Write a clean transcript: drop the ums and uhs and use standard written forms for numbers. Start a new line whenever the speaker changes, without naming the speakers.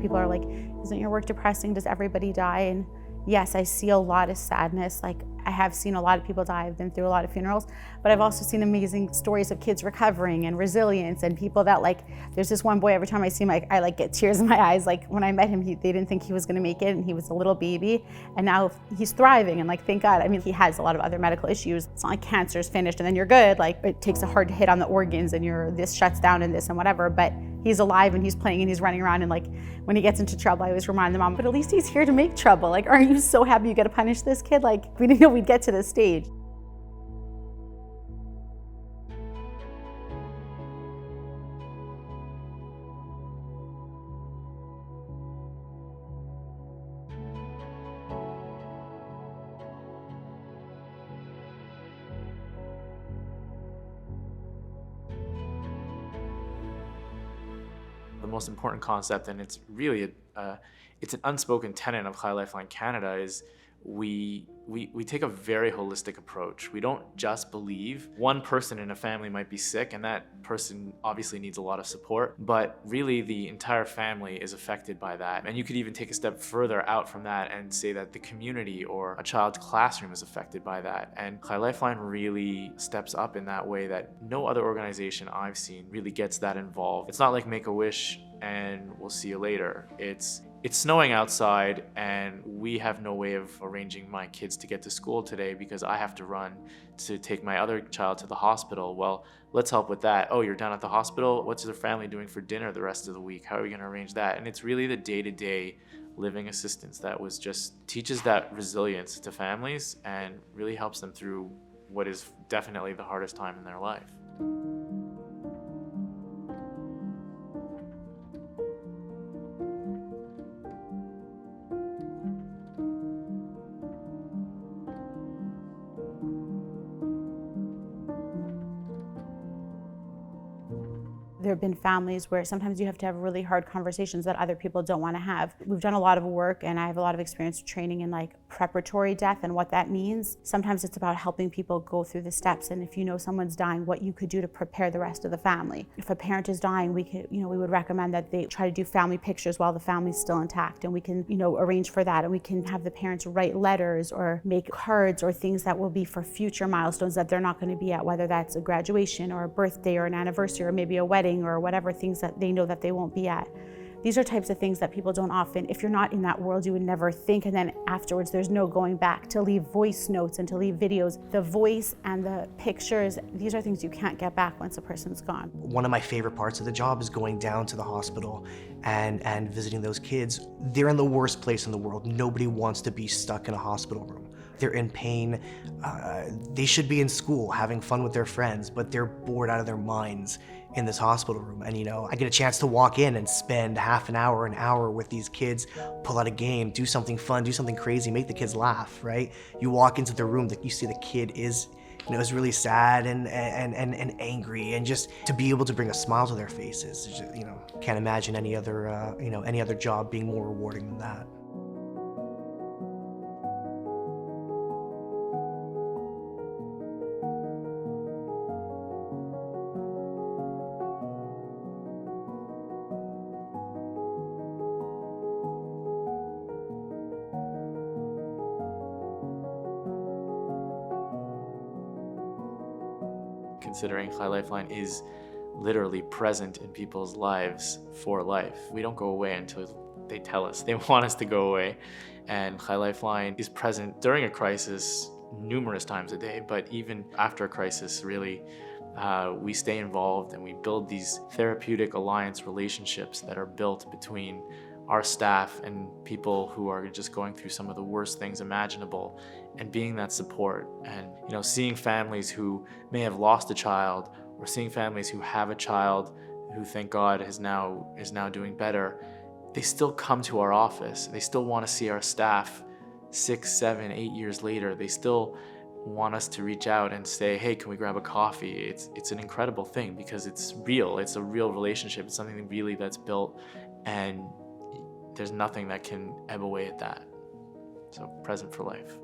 people are like, isn't your work depressing? Does everybody die? And yes, I see a lot of sadness. Like, I have seen a lot of people die. I've been through a lot of funerals, but I've also seen amazing stories of kids recovering and resilience, and people that, like, there's this one boy, every time I see him, I like get tears in my eyes. Like, when I met him, they didn't think he was gonna make it, and he was a little baby, and now he's thriving, and like, thank God. I mean, he has a lot of other medical issues. It's not like cancer's finished and then you're good. Like, it takes a hard hit on the organs and this shuts down and this and whatever, but he's alive and he's playing and he's running around, and like, when he gets into trouble, I always remind the mom, but at least he's here to make trouble. Like, aren't you so happy you get to punish this kid? Like, we didn't know we'd get to this stage.
The most important concept, and it's really it's an unspoken tenet of Chai Lifeline Canada, is we take a very holistic approach. We don't just believe one person in a family might be sick and that person obviously needs a lot of support, but really the entire family is affected by that. And you could even take a step further out from that and say that the community or a child's classroom is affected by that. And Chai Lifeline really steps up in that way that no other organization I've seen really gets that involved. It's not like Make-A-Wish and we'll see you later. It's snowing outside and we have no way of arranging my kids to get to school today because I have to run to take my other child to the hospital. Well, let's help with that. Oh, you're down at the hospital? What's your family doing for dinner the rest of the week? How are we going to arrange that? And it's really the day-to-day living assistance that teaches that resilience to families and really helps them through what is definitely the hardest time in their life.
There have been families where sometimes you have to have really hard conversations that other people don't want to have. We've done a lot of work, and I have a lot of experience training in like preparatory death and what that means. Sometimes it's about helping people go through the steps, and if you know someone's dying, what you could do to prepare the rest of the family. If a parent is dying, we would recommend that they try to do family pictures while the family's still intact, and we can, arrange for that, and we can have the parents write letters or make cards or things that will be for future milestones that they're not going to be at, whether that's a graduation or a birthday or an anniversary or maybe a wedding or whatever, things that they know that they won't be at. These are types of things that people don't often, if you're not in that world, you would never think, and then afterwards there's no going back to leave voice notes and to leave videos. The voice and the pictures, these are things you can't get back once a person's gone.
One of my favorite parts of the job is going down to the hospital and visiting those kids. They're in the worst place in the world. Nobody wants to be stuck in a hospital room. They're in pain. They should be in school having fun with their friends, but they're bored out of their minds in this hospital room. And I get a chance to walk in and spend half an hour with these kids, pull out a game, do something fun, do something crazy, make the kids laugh, right? You walk into the room, you see the kid is really sad and angry, and just to be able to bring a smile to their faces, can't imagine any other job being more rewarding than that.
Considering Chai Lifeline is literally present in people's lives for life. We don't go away until they tell us they want us to go away. And Chai Lifeline is present during a crisis numerous times a day, but even after a crisis, really, we stay involved and we build these therapeutic alliance relationships that are built between our staff and people who are just going through some of the worst things imaginable, and being that support. And seeing families who may have lost a child, or seeing families who have a child who, thank God, is now doing better, they still come to our office. They still want to see our staff 6, 7, 8 years later. They still want us to reach out and say, hey, can we grab a coffee? It's an incredible thing because it's real. It's a real relationship. It's something really that's built, and there's nothing that can ebb away at that. So present for life.